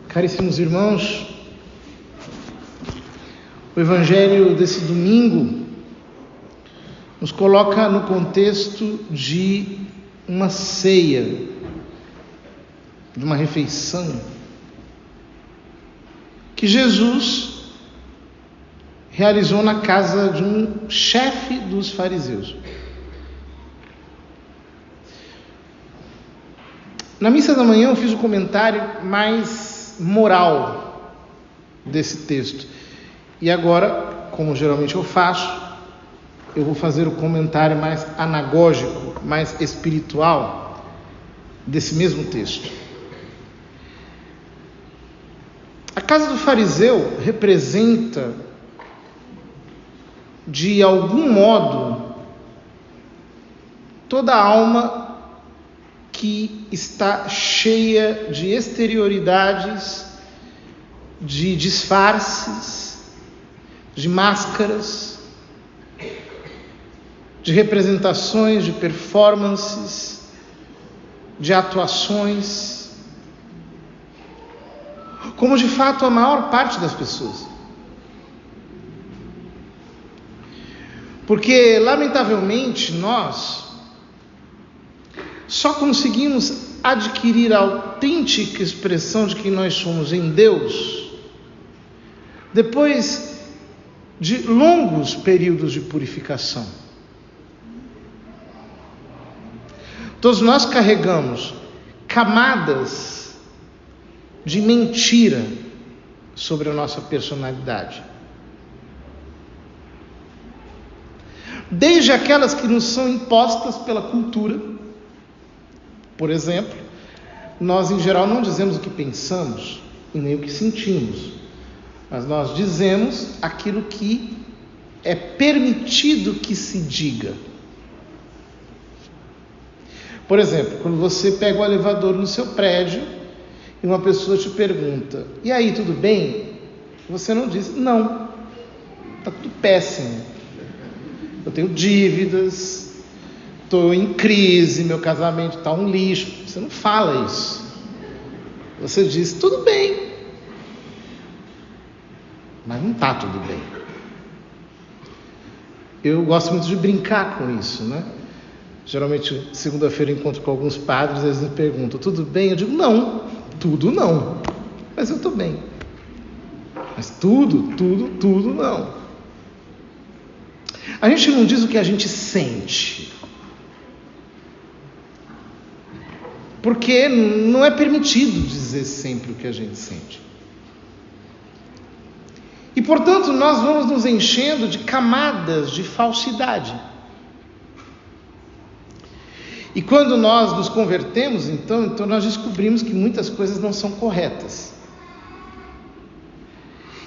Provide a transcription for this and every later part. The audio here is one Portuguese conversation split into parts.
Caríssimos irmãos, o Evangelho desse domingo nos coloca no contexto de uma ceia, de uma refeição, que Jesus realizou na casa de um chefe dos fariseus. Na missa da manhã eu fiz o comentário mais moral desse texto. E agora, como geralmente eu faço, eu vou fazer o comentário mais anagógico, mais espiritual desse mesmo texto. A casa do fariseu representa, de algum modo, toda a alma que está cheia de exterioridades, de disfarces, de máscaras, de representações, de performances, de atuações, como de fato a maior parte das pessoas. Porque, lamentavelmente, nós só conseguimos adquirir a autêntica expressão de quem nós somos em Deus depois de longos períodos de purificação. Todos nós carregamos camadas de mentira sobre a nossa personalidade. Desde aquelas que nos são impostas pela cultura. Por exemplo, nós em geral não dizemos o que pensamos e nem o que sentimos, mas nós dizemos aquilo que é permitido que se diga. Por exemplo, quando você pega o elevador no seu prédio e uma pessoa te pergunta: e aí, tudo bem? Você não diz: não, está tudo péssimo, eu tenho dívidas, estou em crise, meu casamento está um lixo. Você não fala isso. Você diz: tudo bem, mas não está tudo bem. Eu gosto muito de brincar com isso, né? Geralmente, segunda-feira, eu encontro com alguns padres, eles me perguntam: tudo bem? Eu digo: não, tudo não, mas eu estou bem. Mas tudo não. A gente não diz o que a gente sente, porque não é permitido dizer sempre o que a gente sente. E, portanto, nós vamos nos enchendo de camadas de falsidade. E quando nós nos convertemos, então nós descobrimos que muitas coisas não são corretas.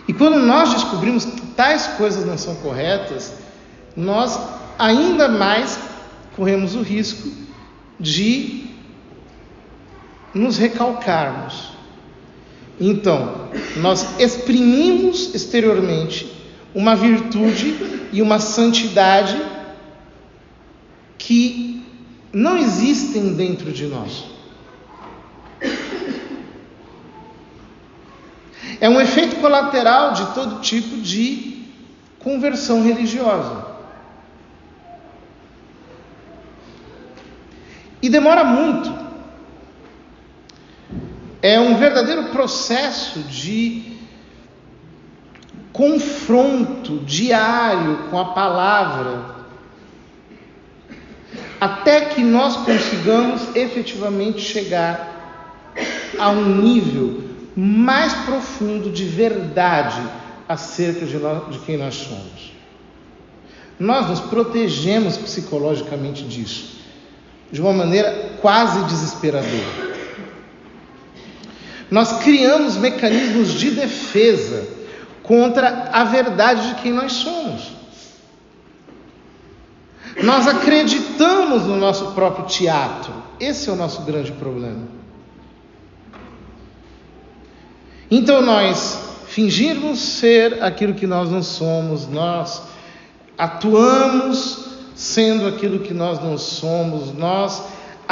E quando nós descobrimos que tais coisas não são corretas, nós ainda mais corremos o risco de nos recalcarmos. Então, nós exprimimos exteriormente uma virtude e uma santidade que não existem dentro de nós. É um efeito colateral de todo tipo de conversão religiosa. E demora muito. É um verdadeiro processo de confronto diário com a palavra, até que nós consigamos efetivamente chegar a um nível mais profundo de verdade acerca de quem nós somos. Nós nos protegemos psicologicamente disso, de uma maneira quase desesperadora. Nós criamos mecanismos de defesa contra a verdade de quem nós somos. Nós acreditamos no nosso próprio teatro. Esse é o nosso grande problema. Então nós fingirmos ser aquilo que nós não somos, nós atuamos sendo aquilo que nós não somos, nós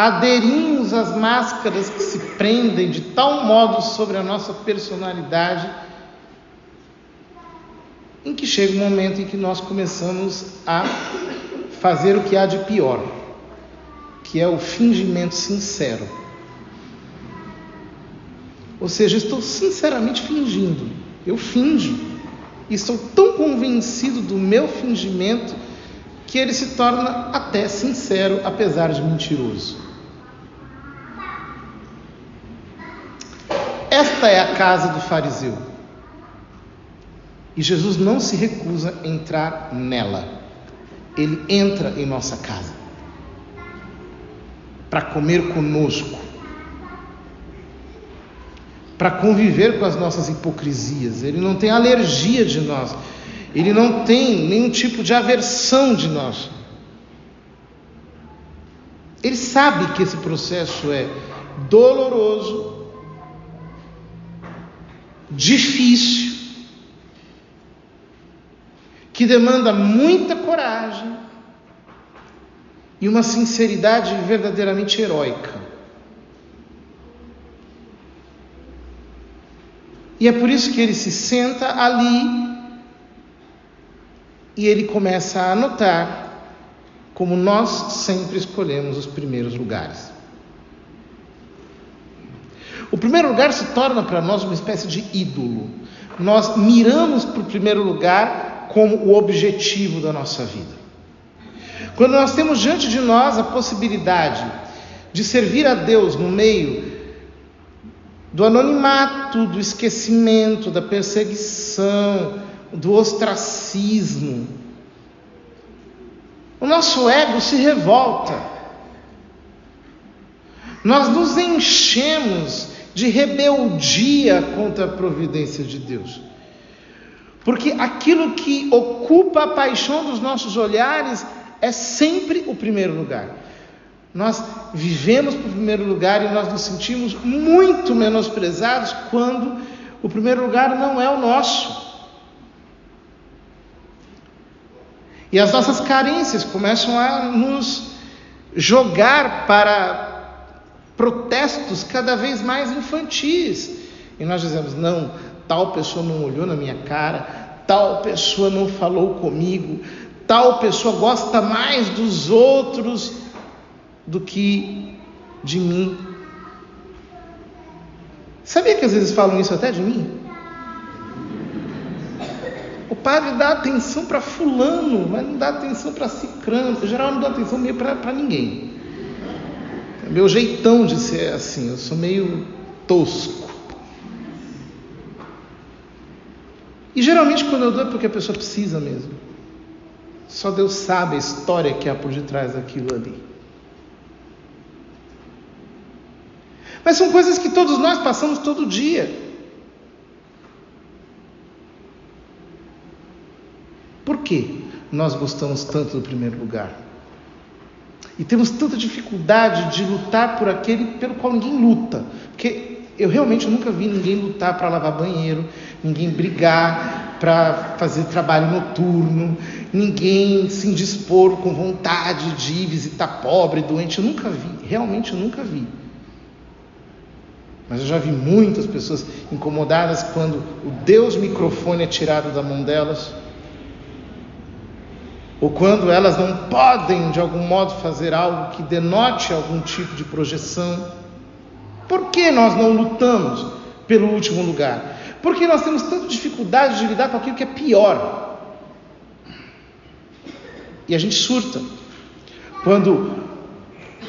aderimos às máscaras que se prendem de tal modo sobre a nossa personalidade, em que chega um momento em que nós começamos a fazer o que há de pior, que é o fingimento sincero. Ou seja, estou sinceramente fingindo. Eu finjo. E estou tão convencido do meu fingimento que ele se torna até sincero, apesar de mentiroso. Esta é a casa do fariseu. E Jesus não se recusa a entrar nela. Ele entra em nossa casa para comer conosco, para conviver com as nossas hipocrisias. Ele não tem alergia de nós. Ele não tem nenhum tipo de aversão de nós. Ele sabe que esse processo é doloroso, difícil, que demanda muita coragem e uma sinceridade verdadeiramente heróica. E é por isso que ele se senta ali e ele começa a anotar como nós sempre escolhemos os primeiros lugares. O primeiro lugar se torna para nós uma espécie de ídolo. Nós miramos para o primeiro lugar como o objetivo da nossa vida. Quando nós temos diante de nós a possibilidade de servir a Deus no meio do anonimato, do esquecimento, da perseguição, do ostracismo, o nosso ego se revolta. Nós nos enchemos de rebeldia contra a providência de Deus. Porque aquilo que ocupa a paixão dos nossos olhares é sempre o primeiro lugar. Nós vivemos para o primeiro lugar e nós nos sentimos muito menosprezados quando o primeiro lugar não é o nosso. E as nossas carências começam a nos jogar para protestos cada vez mais infantis. E nós dizemos, não, tal pessoa não olhou na minha cara, tal pessoa não falou comigo, tal pessoa gosta mais dos outros do que de mim. Sabia que às vezes falam isso até de mim? O padre dá atenção para fulano, mas não dá atenção para cicrano. Em geral, não dá atenção meio para ninguém. É meu jeitão de ser assim, eu sou meio tosco. E geralmente quando eu dou é porque a pessoa precisa mesmo. Só Deus sabe a história que há por detrás daquilo ali. Mas são coisas que todos nós passamos todo dia. Por que nós gostamos tanto do primeiro lugar? E temos tanta dificuldade de lutar por aquele pelo qual ninguém luta. Porque eu realmente nunca vi ninguém lutar para lavar banheiro, ninguém brigar para fazer trabalho noturno, ninguém se indispor com vontade de ir visitar pobre, doente. Eu nunca vi, realmente eu nunca vi. Mas eu já vi muitas pessoas incomodadas quando o Deus microfone é tirado da mão delas, ou quando elas não podem de algum modo fazer algo que denote algum tipo de projeção. Por que nós não lutamos pelo último lugar? Porque nós temos tanta dificuldade de lidar com aquilo que é pior. E a gente surta quando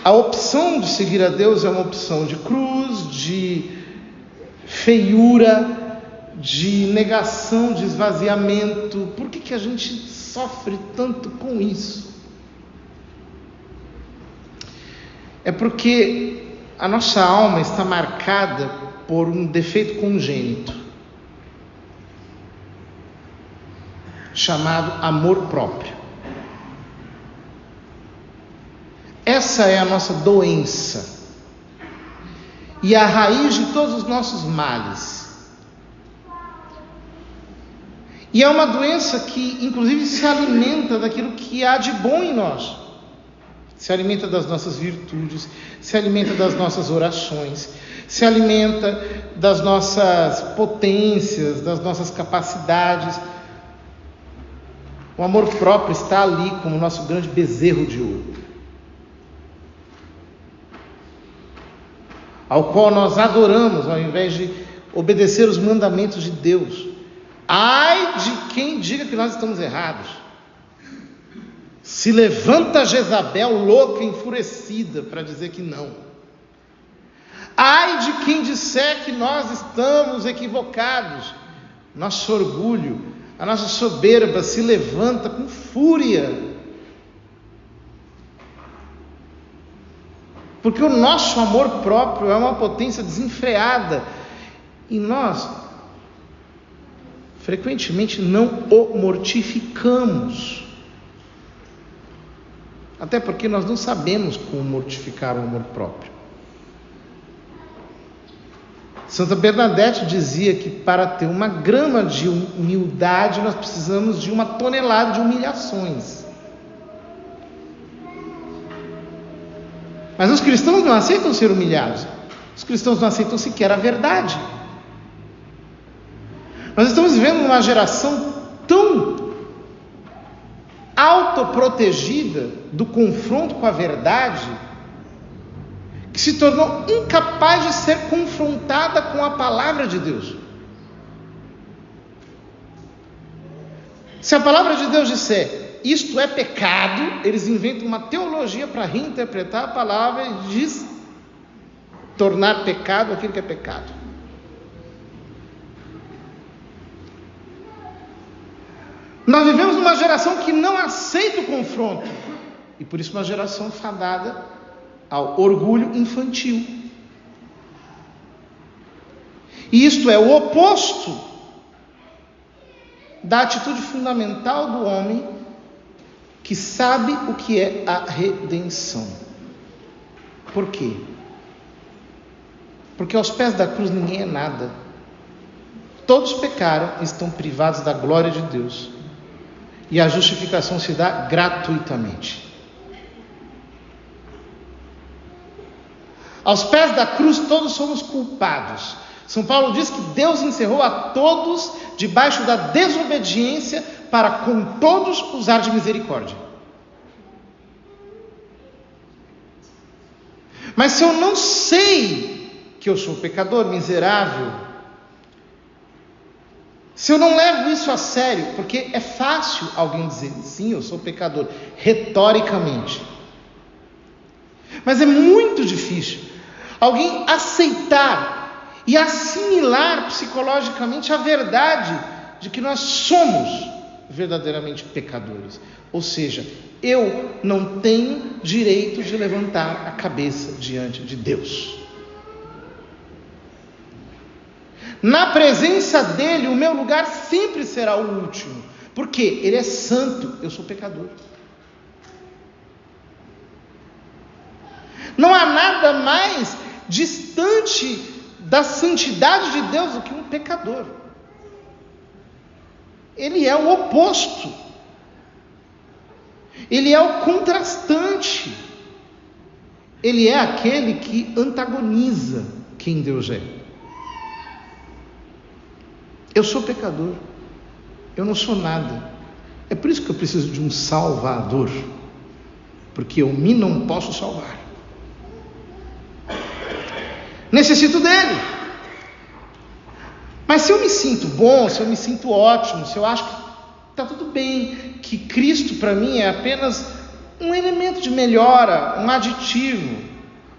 a opção de seguir a Deus é uma opção de cruz, de feiura, de negação, de esvaziamento. Por que a gente sofre tanto com isso? É porque a nossa alma está marcada por um defeito congênito, chamado amor próprio. Essa é a nossa doença e a raiz de todos os nossos males. E é uma doença que, inclusive, se alimenta daquilo que há de bom em nós. se alimenta das nossas virtudes, se alimenta das nossas orações, se alimenta das nossas potências, das nossas capacidades. O amor próprio está ali como o nosso grande bezerro de ouro, ao qual nós adoramos ao invés de obedecer os mandamentos de Deus. Ai de quem diga que nós estamos errados. Se levanta Jezabel louca, enfurecida, para dizer que não. Ai de quem disser que nós estamos equivocados. Nosso orgulho, a nossa soberba se levanta com fúria. Porque o nosso amor próprio é uma potência desenfreada. E nós, frequentemente, não o mortificamos. Até porque nós não sabemos como mortificar o amor próprio. Santa Bernadette dizia que para ter 1 grama de humildade, nós precisamos de 1 tonelada de humilhações. Mas os cristãos não aceitam ser humilhados. Os cristãos não aceitam sequer a verdade. Nós estamos vivendo uma geração tão autoprotegida do confronto com a verdade, que se tornou incapaz de ser confrontada com a palavra de Deus. Se a palavra de Deus disser, isto é pecado, eles inventam uma teologia para reinterpretar a palavra e diz, tornar pecado aquilo que é pecado. Nós vivemos numa geração que não aceita o confronto, e por isso uma geração fadada ao orgulho infantil. E isto é o oposto da atitude fundamental do homem que sabe o que é a redenção. Por quê? Porque aos pés da cruz ninguém é nada. Todos pecaram e estão privados da glória de Deus. E a justificação se dá gratuitamente. Aos pés da cruz todos somos culpados. São Paulo diz que Deus encerrou a todos debaixo da desobediência para com todos usar de misericórdia. Mas se eu não sei que eu sou pecador, miserável, se eu não levo isso a sério, porque é fácil alguém dizer, sim, eu sou pecador, retoricamente. Mas é muito difícil alguém aceitar e assimilar psicologicamente a verdade de que nós somos verdadeiramente pecadores. Ou seja, eu não tenho direito de levantar a cabeça diante de Deus. Na presença dele, o meu lugar sempre será o último. Porque ele é santo, eu sou pecador. Não há nada mais distante da santidade de Deus do que um pecador. Ele é o oposto. Ele é o contrastante. Ele é aquele que antagoniza quem Deus é. Eu sou pecador. Eu não sou nada. É por isso que eu preciso de um Salvador. Porque eu me não posso salvar. Necessito dele. Mas se eu me sinto bom, se eu me sinto ótimo, se eu acho que está tudo bem, que Cristo para mim é apenas um elemento de melhora, um aditivo,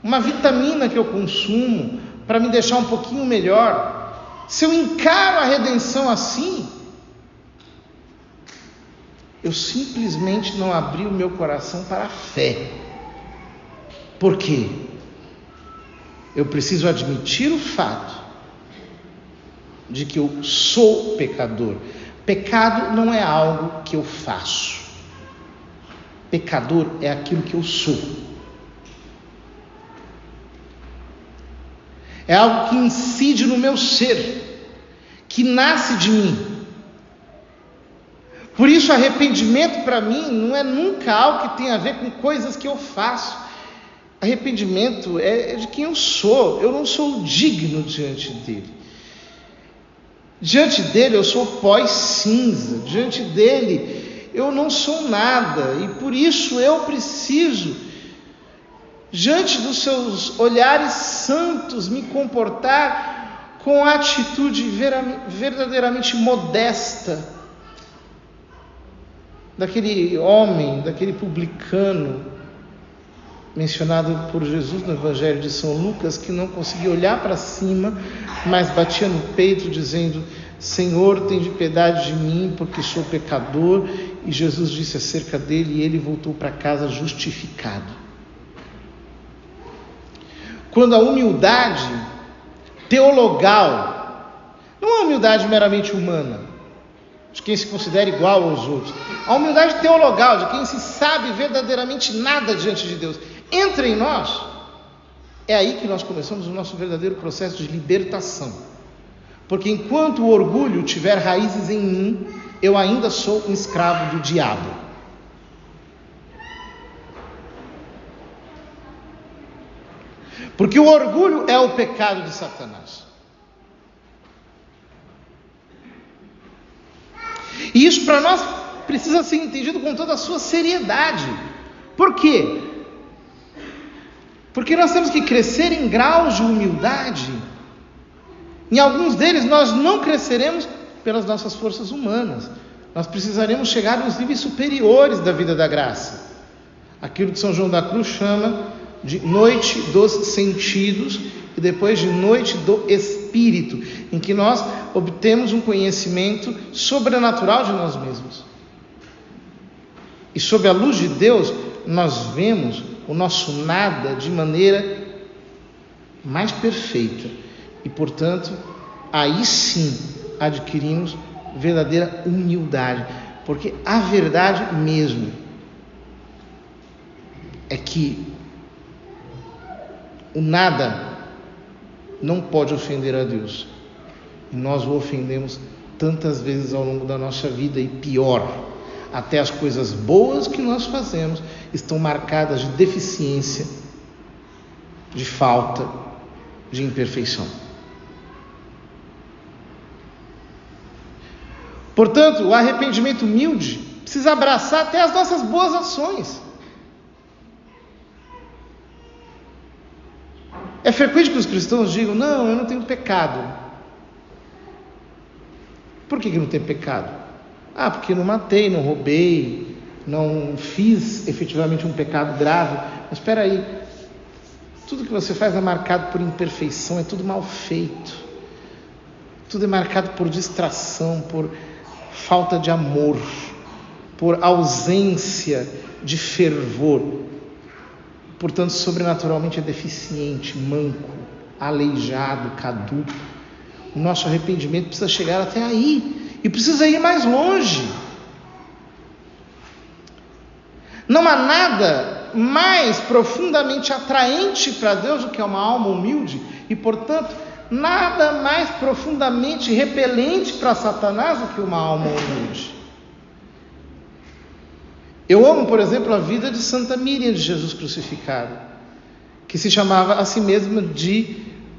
uma vitamina que eu consumo para me deixar um pouquinho melhor, se eu encaro a redenção assim, eu simplesmente não abri o meu coração para a fé. Por quê? Eu preciso admitir o fato de que eu sou pecador. Pecado não é algo que eu faço. Pecador é aquilo que eu sou. É algo que incide no meu ser, que nasce de mim. Por isso, arrependimento para mim não é nunca algo que tenha a ver com coisas que eu faço. Arrependimento é de quem eu sou. Eu não sou digno diante dele. Diante dele eu sou pó e cinza. Diante dele eu não sou nada. E por isso eu preciso, diante dos seus olhares santos, me comportar com atitude verdadeiramente modesta. Daquele homem, daquele publicano mencionado por Jesus no Evangelho de São Lucas, que não conseguia olhar para cima, mas batia no peito dizendo: Senhor, tem de piedade de mim, porque sou pecador. E Jesus disse acerca dele, e ele voltou para casa justificado. Quando a humildade teologal, não é uma humildade meramente humana, de quem se considera igual aos outros, a humildade teologal, de quem se sabe verdadeiramente nada diante de Deus, entra em nós, é aí que nós começamos o nosso verdadeiro processo de libertação. Porque enquanto o orgulho tiver raízes em mim, eu ainda sou um escravo do diabo. Porque o orgulho é o pecado de Satanás. E isso para nós precisa ser entendido com toda a sua seriedade. Por quê? Porque nós temos que crescer em graus de humildade. Em alguns deles nós não cresceremos pelas nossas forças humanas. Nós precisaremos chegar nos níveis superiores da vida da graça. Aquilo que São João da Cruz chama de noite dos sentidos e depois de noite do espírito, em que nós obtemos um conhecimento sobrenatural de nós mesmos. E sob a luz de Deus, nós vemos o nosso nada de maneira mais perfeita. E, portanto, aí sim adquirimos verdadeira humildade. Porque a verdade mesmo é que o nada não pode ofender a Deus. E nós o ofendemos tantas vezes ao longo da nossa vida, e pior, até as coisas boas que nós fazemos estão marcadas de deficiência, de falta, de imperfeição. Portanto, o arrependimento humilde precisa abraçar até as nossas boas ações. É frequente que os cristãos digam: não, eu não tenho pecado. Por que não tem pecado? Porque não matei, não roubei, não fiz efetivamente um pecado grave. Mas espera aí, tudo que você faz é marcado por imperfeição, é tudo mal feito. Tudo é marcado por distração, por falta de amor, por ausência de fervor. Portanto, sobrenaturalmente é deficiente, manco, aleijado, caduco. O nosso arrependimento precisa chegar até aí, e precisa ir mais longe. Não há nada mais profundamente atraente para Deus do que uma alma humilde, e, portanto, nada mais profundamente repelente para Satanás do que uma alma humilde. Eu amo, por exemplo, a vida de Santa Míriam de Jesus crucificado, que se chamava a si mesma de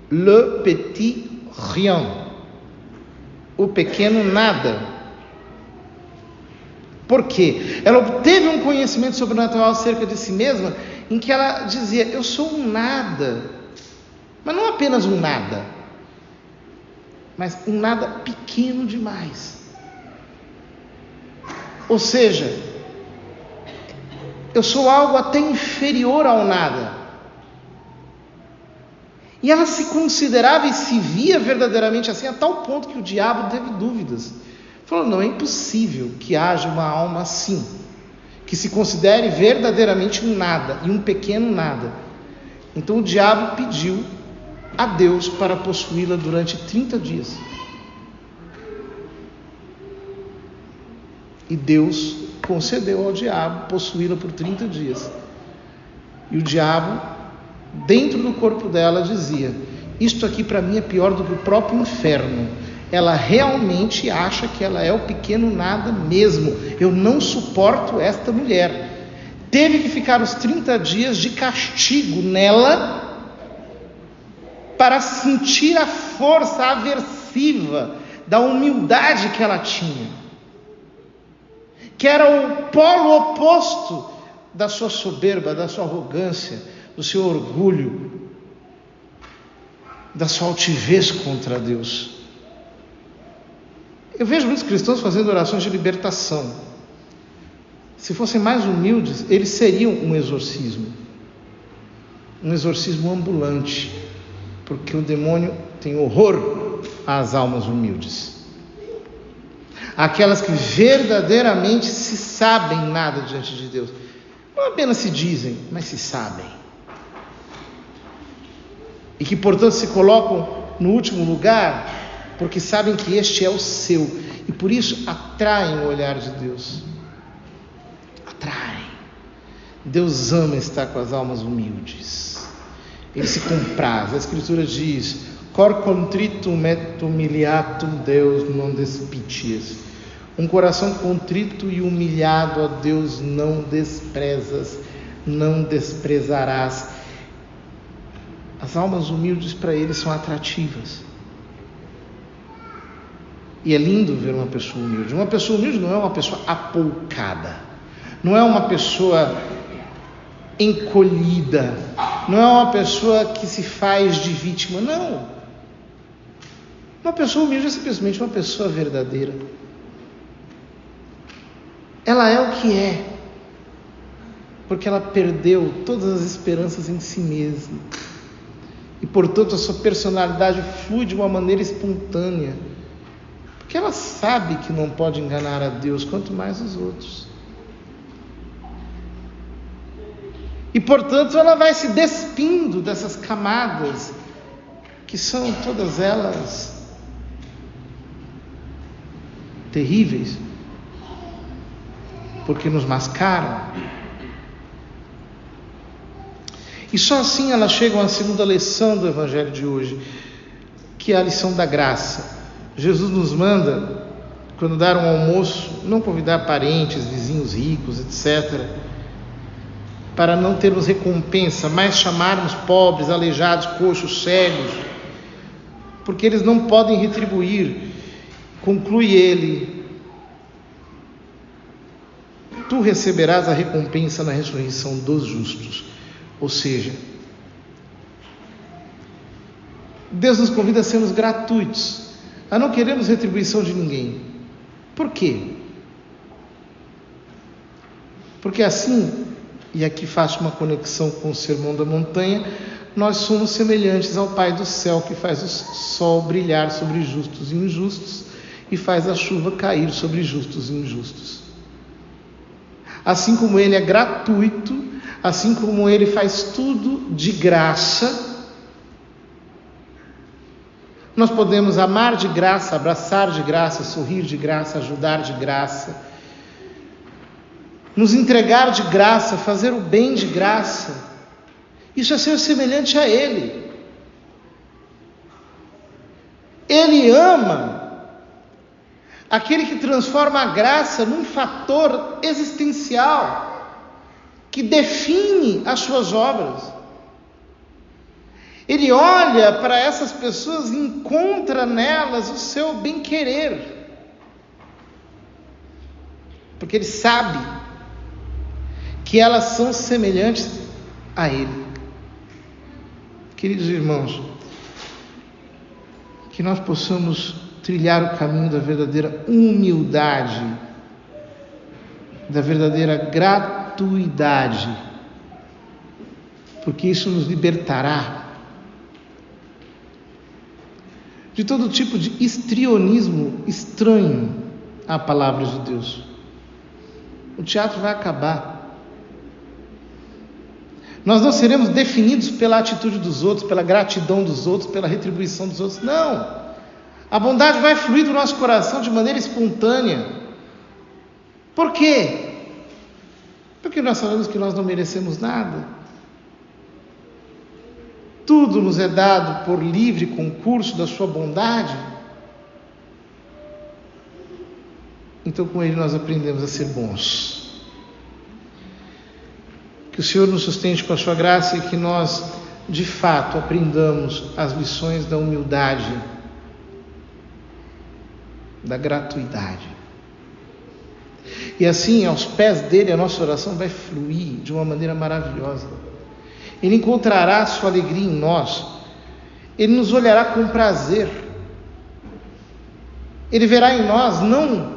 Le Petit Rien, o pequeno nada. Por quê? Ela obteve um conhecimento sobrenatural acerca de si mesma, em que ela dizia: eu sou um nada, mas não apenas um nada, mas um nada pequeno demais. Ou seja, eu sou algo até inferior ao nada. E ela se considerava e se via verdadeiramente assim, a tal ponto que o diabo teve dúvidas. Falou: não, é impossível que haja uma alma assim, que se considere verdadeiramente um nada, e um pequeno nada. Então o diabo pediu a Deus para possuí-la durante 30 dias. E Deus concedeu ao diabo possuí-la por 30 dias. E o diabo, dentro do corpo dela, dizia: isto aqui para mim é pior do que o próprio inferno. ela realmente acha que ela é o pequeno nada mesmo. Eu não suporto esta mulher. Teve que ficar os 30 dias de castigo nela para sentir a força aversiva da humildade que ela tinha, que era o polo oposto da sua soberba, da sua arrogância, do seu orgulho, da sua altivez contra Deus. Eu vejo muitos cristãos fazendo orações de libertação. Se fossem mais humildes, eles seriam um exorcismo ambulante, porque o demônio tem horror às almas humildes, aquelas que verdadeiramente se sabem nada diante de Deus, não apenas se dizem, mas se sabem, e que portanto se colocam no último lugar, porque sabem que este é o seu, e por isso atraem o olhar de Deus. Atraem. Deus ama estar com as almas humildes. Ele se compraz. A Escritura diz: cor contritum et humiliatum Deus non despicias. Um coração contrito e humilhado a Deus não desprezas, não desprezarás. As almas humildes para ele são atrativas. E é lindo ver uma pessoa humilde. Uma pessoa humilde não é uma pessoa apoucada, não é uma pessoa encolhida, não é uma pessoa que se faz de vítima, não. Uma pessoa humilde é simplesmente uma pessoa verdadeira. Ela é o que é, porque ela perdeu todas as esperanças em si mesma, e portanto a sua personalidade flui de uma maneira espontânea, porque ela sabe que não pode enganar a Deus, quanto mais os outros. E portanto ela vai se despindo dessas camadas, que são todas elas terríveis, porque nos mascaram. E só assim elas chegam à segunda lição do Evangelho de hoje, que é a lição da graça. Jesus nos manda, quando dar um almoço, não convidar parentes, vizinhos ricos, etc., para não termos recompensa, mas chamarmos pobres, aleijados, coxos, cegos, porque eles não podem retribuir. Conclui ele: tu receberás a recompensa na ressurreição dos justos. Ou seja, Deus nos convida a sermos gratuitos, a não queremos retribuição de ninguém. Por quê? Porque assim, e aqui faço uma conexão com o Sermão da Montanha, nós somos semelhantes ao Pai do céu, que faz o sol brilhar sobre justos e injustos e faz a chuva cair sobre justos e injustos. Assim como Ele é gratuito, assim como Ele faz tudo de graça, nós podemos amar de graça, abraçar de graça, sorrir de graça, ajudar de graça, nos entregar de graça, fazer o bem de graça. Isso é ser semelhante a Ele. Ele ama aquele que transforma a graça num fator existencial que define as suas obras. Ele olha para essas pessoas e encontra nelas o seu bem-querer, porque Ele sabe que elas são semelhantes a Ele. Queridos irmãos, que nós possamos trilhar o caminho da verdadeira humildade, da verdadeira gratuidade, porque isso nos libertará de todo tipo de histrionismo estranho à palavra de Deus. O teatro vai acabar. Nós não seremos definidos pela atitude dos outros, pela gratidão dos outros, pela retribuição dos outros. Não! A bondade vai fluir do nosso coração de maneira espontânea. Por quê? Porque nós sabemos que nós não merecemos nada. Tudo nos é dado por livre concurso da sua bondade. então com Ele nós aprendemos a ser bons. Que o Senhor nos sustente com a sua graça e que nós, de fato, aprendamos as lições da humildade, da gratuidade. E assim, aos pés dele, a nossa oração vai fluir de uma maneira maravilhosa. Ele encontrará sua alegria em nós. Ele nos olhará com prazer. Ele verá em nós não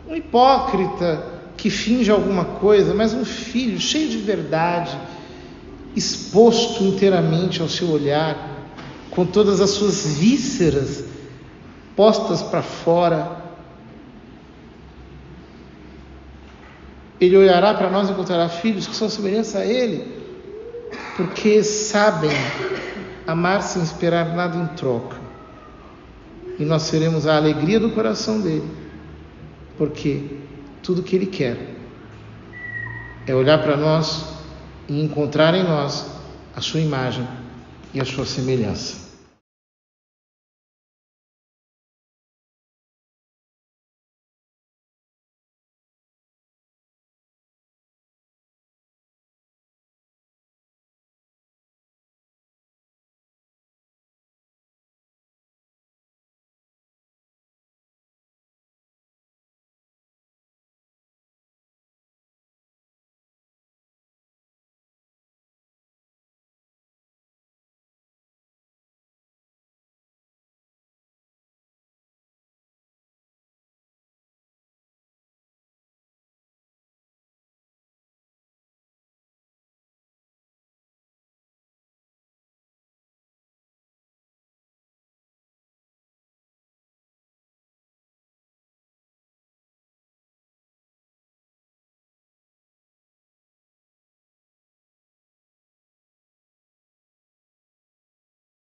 um hipócrita que finge alguma coisa, mas um filho cheio de verdade, exposto inteiramente ao seu olhar, com todas as suas vísceras postas para fora. Ele olhará para nós e encontrará filhos que são semelhantes a Ele, porque sabem amar sem esperar nada em troca. E nós seremos a alegria do coração dele, porque tudo que ele quer é olhar para nós e encontrar em nós a sua imagem e a sua semelhança.